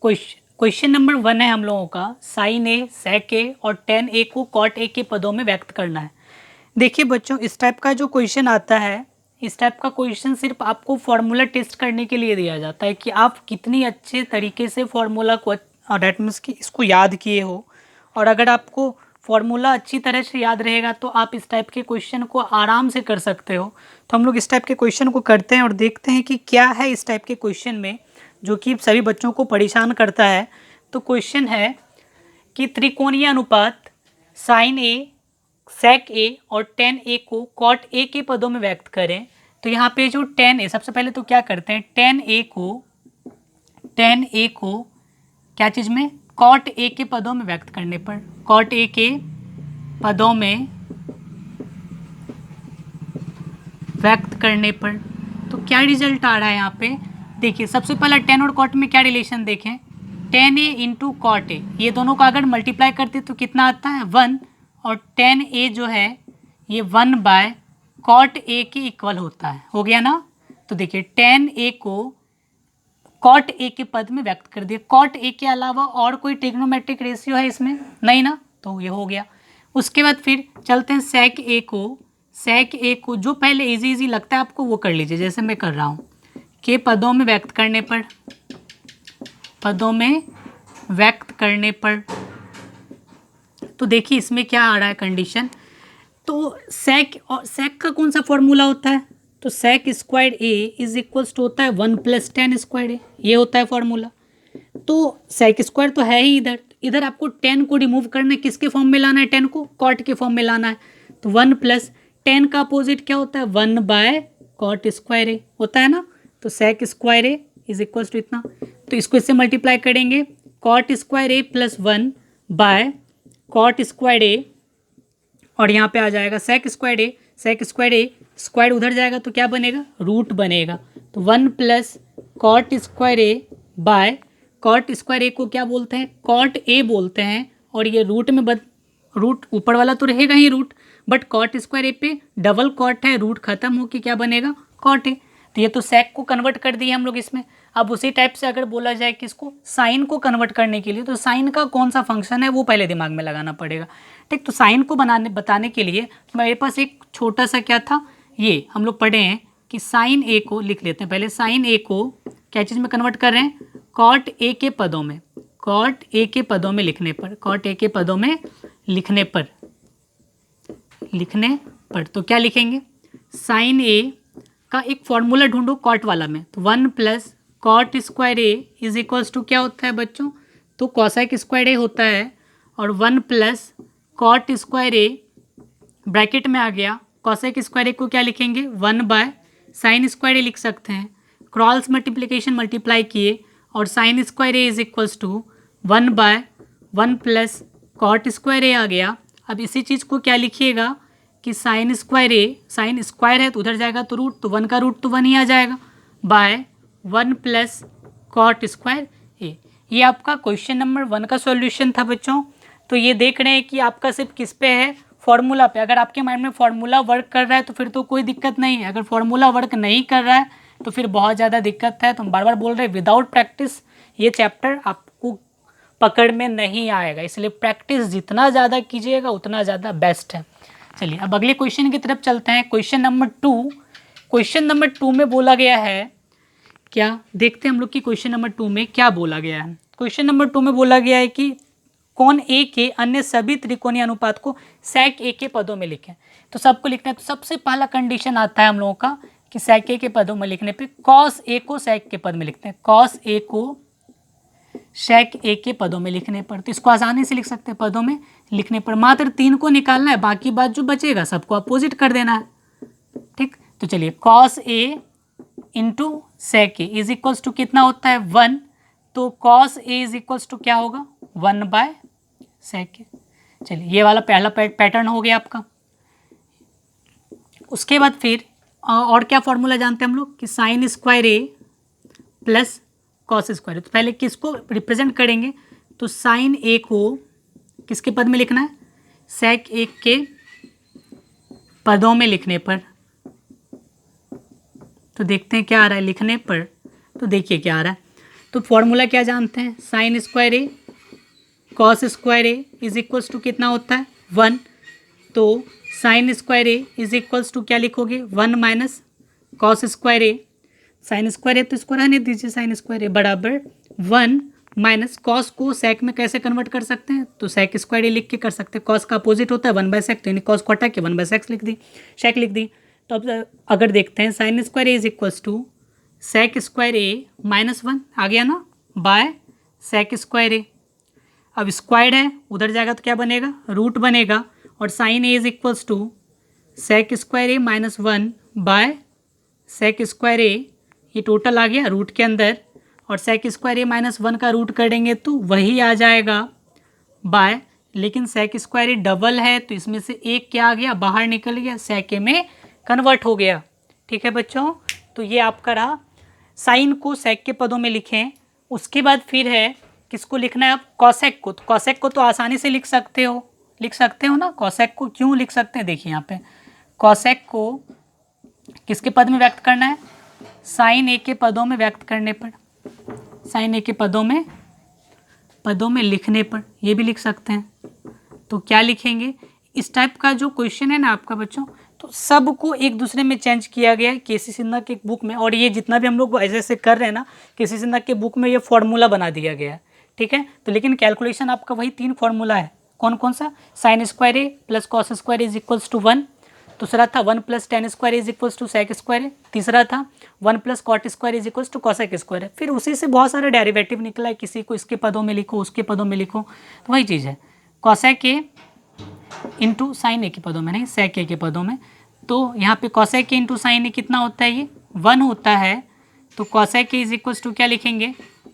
Question number 1 है हम लोगों का, साइन ए, सेक ए और टेन ए को कॉट ए के पदों में व्यक्त करना है। देखिए बच्चों, इस टाइप का जो क्वेश्चन आता है, इस टाइप का क्वेश्चन सिर्फ आपको फॉर्मूला टेस्ट करने के लिए दिया जाता है कि आप कितनी अच्छे तरीके से फॉर्मूला को, डेट मीन्स कि इसको याद किए हो। और अगर आपको फॉर्मूला अच्छी तरह से याद रहेगा तो आप इस टाइप के क्वेश्चन को आराम से कर सकते हो। तो हम लोग इस टाइप के क्वेश्चन को करते हैं और देखते हैं कि क्या है इस टाइप के क्वेश्चन में जो कि सभी बच्चों को परेशान करता है। तो क्वेश्चन है कि त्रिकोणीय अनुपात साइन ए, सेक ए और टेन ए को कॉट ए के पदों में व्यक्त करें। तो यहाँ पे जो टेन ए, सबसे पहले तो क्या करते हैं, टेन ए को क्या चीज़ में, कॉट ए के पदों में व्यक्त करने पर, कॉट ए के पदों में व्यक्त करने पर तो क्या रिजल्ट आ रहा है यहाँ पे। देखिए सबसे पहला टेन और कॉट में क्या रिलेशन देखें, tan A into cot A, ये दोनों का अगर मल्टीप्लाई करते तो कितना आता है 1, और टेन ए जो है ये 1 बाय कॉट ए के इक्वल होता है, हो गया ना। तो देखिए टेन ए को कॉट ए के पद में व्यक्त कर दिए। कॉट ए के अलावा और कोई ट्रिग्नोमेट्रिक रेशियो है इसमें, नहीं ना, तो ये हो गया। उसके बाद फिर चलते हैं सेक ए को जो पहले इजी लगता है आपको वो कर लीजिए, जैसे मैं कर रहा हूँ, के पदों में व्यक्त करने पर तो देखिए इसमें क्या आ रहा है कंडीशन। तो सेक का कौन सा फॉर्मूला होता है, तो sec square A is equals to होता है 1 + टेन स्क्वायर ए, ये होता है फॉर्मूला। तो सेक स्क्वायर तो है ही इधर आपको 10 को रिमूव करना है, किसके फॉर्म में लाना है, 10 को कॉट के फॉर्म में लाना है। तो 1 + 10 का अपोजिट क्या होता है, 1 बाय कॉट स्क्वायर ए होता है ना। तो sec square A is equals to इतना, तो इसको इससे मल्टीप्लाई करेंगे, cot square A + 1 by cot square A, और यहाँ पे आ जाएगा सेक स्क्वायर ए स्क्वायर उधर जाएगा तो क्या बनेगा, रूट बनेगा। तो 1 + cot square A by cot square A को क्या बोलते हैं, कॉट ए बोलते हैं, और ये रूट में रूट ऊपर वाला तो रहेगा ही रूट, बट कॉट स्क्वायर ए पे डबल कॉट है, रूट खत्म होकर क्या बनेगा, कॉट ए। तो ये तो सेक को कन्वर्ट कर दिए हम लोग इसमें। अब उसी टाइप से अगर बोला जाए कि इसको साइन को कन्वर्ट करने के लिए, तो साइन का कौन सा फंक्शन है वो पहले दिमाग में लगाना पड़ेगा। ठीक, तो साइन को बताने के लिए मेरे पास एक छोटा सा क्या था, ये हम लोग पढ़े हैं कि साइन ए को लिख लेते हैं। पहले साइन ए को क्या चीज़ में कन्वर्ट कर रहे हैं, कॉट ए के पदों में, कॉट ए के पदों में लिखने पर तो क्या लिखेंगे, साइन ए का एक फॉर्मूला ढूंढो कॉट वाला में, तो 1 + cot square A is equals to क्या होता है बच्चों, तो कॉसेक स्क्वायर ए होता है, और 1 + कॉट स्क्वायर ए ब्रैकेट में आ गया, कॉसेक स्क्वायर ए को क्या लिखेंगे, 1 बाय साइन स्क्वायर ए लिख सकते हैं, क्रॉस मल्टीप्लिकेशन मल्टीप्लाई किए, और sine square A is equals to 1 by 1 + cot square A आ गया। अब इसी चीज़ को क्या लिखिएगा कि साइन स्क्वायर है तो उधर जाएगा तो रूट, तो 1 का रूट तो 1 ही आ जाएगा, बाय 1 + कॉट स्क्वायर ए। ये आपका क्वेश्चन नंबर 1 का सॉल्यूशन था बच्चों। तो ये देख रहे हैं कि आपका सिर्फ किस पे है, फॉर्मूला पे। अगर आपके माइंड में फॉर्मूला वर्क कर रहा है तो फिर तो कोई दिक्कत नहीं है, अगर फॉर्मूला वर्क नहीं कर रहा है तो फिर बहुत ज़्यादा दिक्कत है। तो हम बार बार बोल रहे हैं विदाउट प्रैक्टिस ये चैप्टर आपको पकड़ में नहीं आएगा, इसलिए प्रैक्टिस जितना ज़्यादा कीजिएगा उतना ज़्यादा बेस्ट है। चलिए अब अगले क्वेश्चन की तरफ चलते हैं। क्वेश्चन नंबर 2 में बोला गया है क्या, देखते हैं हम लोग कि क्वेश्चन नंबर 2 में क्या बोला गया है। क्वेश्चन नंबर 2 में बोला गया है कि कोण ए के अन्य सभी त्रिकोणीय अनुपात को सेक ए के पदों में लिखें। तो सबको लिखना है, तो सबसे पहला कंडीशन आता है हम लोगों का कि सेक ए के पदों में लिखने पे कॉस ए को सेक के पद में लिखते हैं, कॉस ए को सेक ए के पदों में लिखने पर। तो इसको आसानी से लिख सकते हैं, पदों में लिखने पर मात्र 3 को निकालना है, बाकी बात जो बचेगा सबको अपोजिट कर देना है। ठीक, तो चलिए cos A into sec A is equals to कितना होता है 1, तो cos A is equals to क्या होगा 1 बाय सेक ए। चलिए ये वाला पहला पैटर्न हो गया आपका। उसके बाद फिर और क्या फॉर्मूला जानते हैं हम लोग कि sign square A plus cos square. तो पहले किसको रिप्रेजेंट करेंगे, तो साइन ए को किसके पद में लिखना है, सेक ए के पदों में लिखने पर। तो देखते हैं क्या आ रहा है लिखने पर, तो देखिए क्या आ रहा है, तो फॉर्मूला क्या जानते हैं, sine square A cos square A is equals to कितना होता है 1। तो sine square A is equals to क्या लिखोगे 1 minus cos square A, sine square A तो इसको रहने दीजिए, साइन स्क्वायर ए बराबर 1 माइनस कॉस को सेक में कैसे कन्वर्ट कर सकते हैं, तो सेक स्क्वायर ए लिख के कर सकते हैं। कॉस का अपोजिट होता है 1/सेक, तो यानी कॉस को हटा के 1/सेक लिख दी, सेक लिख दी। तो अब अगर देखते हैं sine square A is equals to sec square A -1 आ गया ना बाय सेक स्क्वायर ए। अब स्क्वायर है उधर जाएगा तो क्या बनेगा रूट बनेगा, और sine A is equals to sec square A -1 by sec square A, ये टोटल आ गया रूट के अंदर, और सेक स्क्वायर ए -1 का रूट करेंगे तो वही आ जाएगा बाय, लेकिन सेक स्क्वायर ए डबल है तो इसमें से एक क्या आ गया बाहर निकल गया, सेक ए में कन्वर्ट हो गया। ठीक है बच्चों, तो ये आपका रहा, साइन को सेक के पदों में लिखें। उसके बाद फिर है किसको लिखना है अब कॉसेक को, तो कॉसेक को तो आसानी से लिख सकते हो ना, कॉसेक को क्यों लिख सकते हैं, देखिए यहाँ पे कॉसेक को किसके पद में व्यक्त करना है, साइन ए के पदों में व्यक्त करने पर, साइन ए के पदों में लिखने पर ये भी लिख सकते हैं। तो क्या लिखेंगे, इस टाइप का जो क्वेश्चन है ना आपका बच्चों, तो सबको एक दूसरे में चेंज किया गया है केसी सिन्हा के बुक में, और ये जितना भी हम लोग ऐसे ऐसे कर रहे हैं ना केसी सिन्हा के बुक में ये फॉर्मूला बना दिया गया है। ठीक है, तो लेकिन कैलकुलेशन आपका वही 3 फॉर्मूला है, कौन कौन सा, sine square A plus cos square is equals to 1, दूसरा था 1 plus tan square is equals to sec square, तीसरा था 1 plus cot square is equals to cosec square. फिर उसी से बहुत सारे डेरिवेटिव निकला है, किसी को इसके पदों में लिखो उसके पदों में लिखो, तो वही चीज़ है कॉसेक ए इंटू साइन ए के पदों में, नहीं सेक ए के पदों में। तो यहाँ पे cosec A into sine A कितना होता है, ये 1 होता है, तो cosec A is equals to क्या लिखेंगे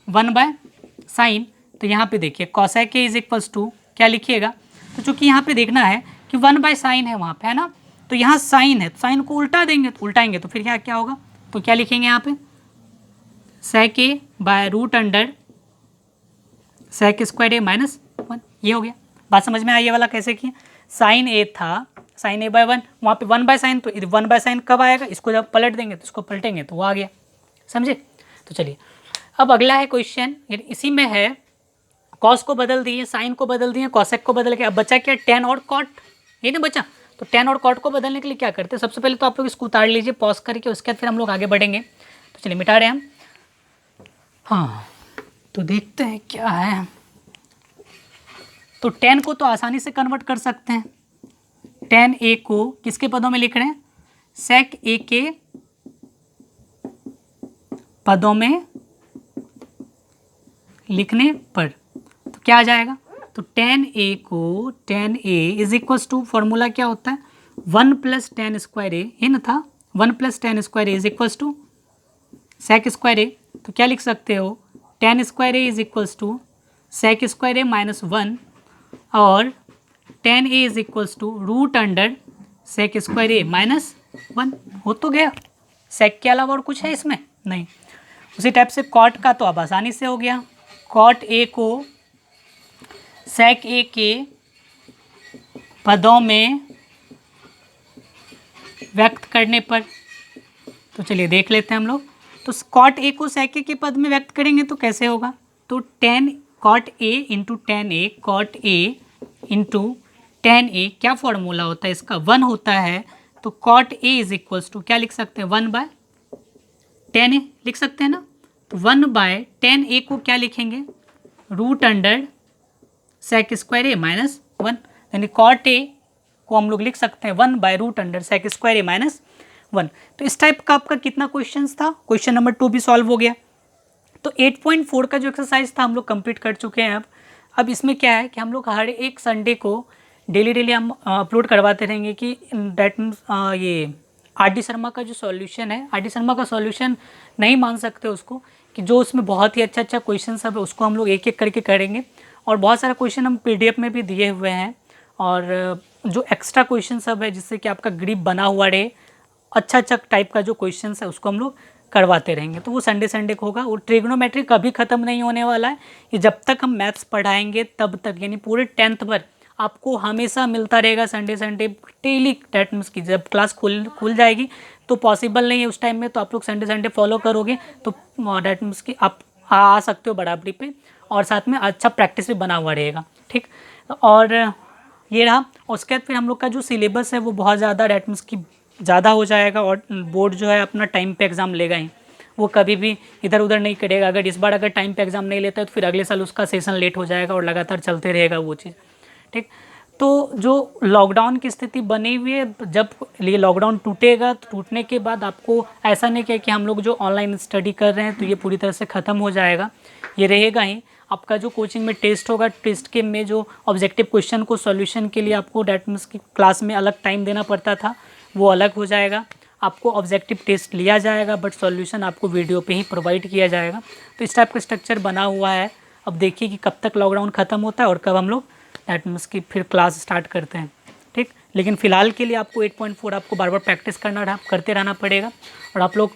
1/साइन। तो यहाँ पे देखिए cosec A is equals to क्या लिखिएगा, तो चूंकि यहाँ पे देखना है कि 1/साइन है वहाँ पे, है ना, तो यहाँ साइन है, तो साइन को उल्टा देंगे, तो उल्टाएंगे तो फिर यहाँ क्या होगा, तो क्या लिखेंगे यहाँ पे sec A by root under sec square A -1, ये हो गया। बात समझ में आई ये वाला कैसे किया, साइन ए था साइन ए बाय 1, वहाँ पे 1/साइन, तो 1/साइन कब आएगा, इसको जब पलट देंगे तो इसको पलटेंगे तो वो आ गया, समझे। तो चलिए अब अगला है क्वेश्चन, इसी में है कॉस को बदल दिए, साइन को बदल दिए, कॉसेक को बदल के, अब बचा क्या टेन और कॉट, ये ना बचा। तो टेन और कॉट को बदलने के लिए क्या करते हैं, सबसे पहले तो आप लोग इसको उतार लीजिए पॉज करके, उसके बाद फिर हम लोग आगे बढ़ेंगे। तो चलिए मिटा रहे हैं हम, हाँ तो देखते हैं क्या है। तो टेन को तो आसानी से कन्वर्ट कर सकते हैं, टेन ए को किसके पदों में लिख रहे हैं, सेक ए के पदों में लिखने पर, तो क्या आ जाएगा, तो tan A is equals to formula क्या होता है 1 प्लस टेन स्क्वायर ए, ये ना था 1 plus tan square A is equals to sec square A. तो क्या लिख सकते हो tan square A is equals to sec square A -1, और tan A is equals to root under sec square A -1, हो तो गया। सेक के अलावा और कुछ है इसमें नहीं। उसी टाइप से कॉट का तो अब आसानी से हो गया, कॉट ए को सेक ए के पदों में व्यक्त करने पर, तो चलिए देख लेते हैं हम लोग। तो कॉट ए को सेक ए के पद में व्यक्त करेंगे तो कैसे होगा, तो tan cot A into tan A, cot A into tan A, क्या फॉर्मूला होता है इसका 1 होता है, तो cot A is equals to क्या लिख सकते हैं 1/10 ए लिख सकते हैं ना। तो 1/10 ए को क्या लिखेंगे root under sec square A -1, यानी कॉट ए को हम लोग लिख सकते हैं 1/रूट अंडर सेक स्क्वायर ए -1। तो इस टाइप का आपका कितना क्वेश्चंस था, क्वेश्चन नंबर 2 भी सॉल्व हो गया। तो 8.4 का जो एक्सरसाइज था हम लोग कंप्लीट कर चुके हैं। अब इसमें क्या है कि हम लोग हर एक संडे को डेली हम अपलोड करवाते रहेंगे कि डैट मीन्स ये आर डी शर्मा का जो सॉल्यूशन है, आर डी शर्मा का सॉल्यूशन नहीं मान सकते उसको, कि जो उसमें बहुत ही अच्छा क्वेश्चन सब है उसको हम लोग एक एक करके करेंगे, और बहुत सारा क्वेश्चन हम PDF में भी दिए हुए हैं, और जो एक्स्ट्रा क्वेश्चन सब है जिससे कि आपका ग्रिप बना हुआ रहे, अच्छा टाइप का जो क्वेश्चन है उसको हम लोग करवाते रहेंगे। तो वो संडे को होगा। वो ट्रिग्नोमेट्री कभी ख़त्म नहीं होने वाला है, ये जब तक हम मैथ्स पढ़ाएंगे तब तक, यानी पूरे 10th भर आपको हमेशा मिलता रहेगा संडे डेली। डैट मीन्स की जब क्लास खुल जाएगी तो पॉसिबल नहीं है उस टाइम में, तो आप लोग संडे फॉलो करोगे तो डैट मीन्स की आ सकते हो बराबरी पे, और साथ में अच्छा प्रैक्टिस भी बना हुआ रहेगा, ठीक। और ये रहा। उसके बाद फिर हम लोग का जो सिलेबस है वो बहुत ज़्यादा डेट मीन्स की ज़्यादा हो जाएगा, और बोर्ड जो है अपना टाइम पे एग्ज़ाम लेगा ही, वो कभी भी इधर उधर नहीं करेगा। अगर इस बार अगर टाइम पे एग्ज़ाम नहीं लेता है तो फिर अगले साल उसका सेशन लेट हो जाएगा और लगातार चलते रहेगा वो चीज़, ठीक। तो जो लॉकडाउन की स्थिति बनी हुई है, जब ये लॉकडाउन टूटेगा तो टूटने के बाद आपको ऐसा नहीं कि हम लोग जो ऑनलाइन स्टडी कर रहे हैं तो ये पूरी तरह से ख़त्म हो जाएगा, ये रहेगा ही। आपका जो कोचिंग में टेस्ट होगा, टेस्ट के में जो ऑब्जेक्टिव क्वेश्चन को सॉल्यूशन के लिए आपको डेट मीन्स की क्लास में अलग टाइम देना पड़ता था, वो अलग हो जाएगा। आपको ऑब्जेक्टिव टेस्ट लिया जाएगा बट सॉल्यूशन आपको वीडियो पे ही प्रोवाइड किया जाएगा। तो इस टाइप का स्ट्रक्चर बना हुआ है। अब देखिए कि कब तक लॉकडाउन ख़त्म होता है और कब हम लोग डेट मीन्स की फिर क्लास स्टार्ट करते हैं, ठीक। लेकिन फ़िलहाल के लिए आपको 8.4 आपको बार बार प्रैक्टिस करते रहना पड़ेगा। और आप लोग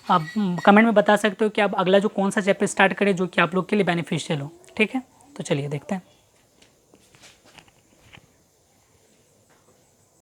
कमेंट में बता सकते हो कि आप अगला जो कौन सा चैप्टर स्टार्ट करें जो कि आप लोग के लिए बेनिफिशियल हो, ठीक है। तो चलिए देखते हैं।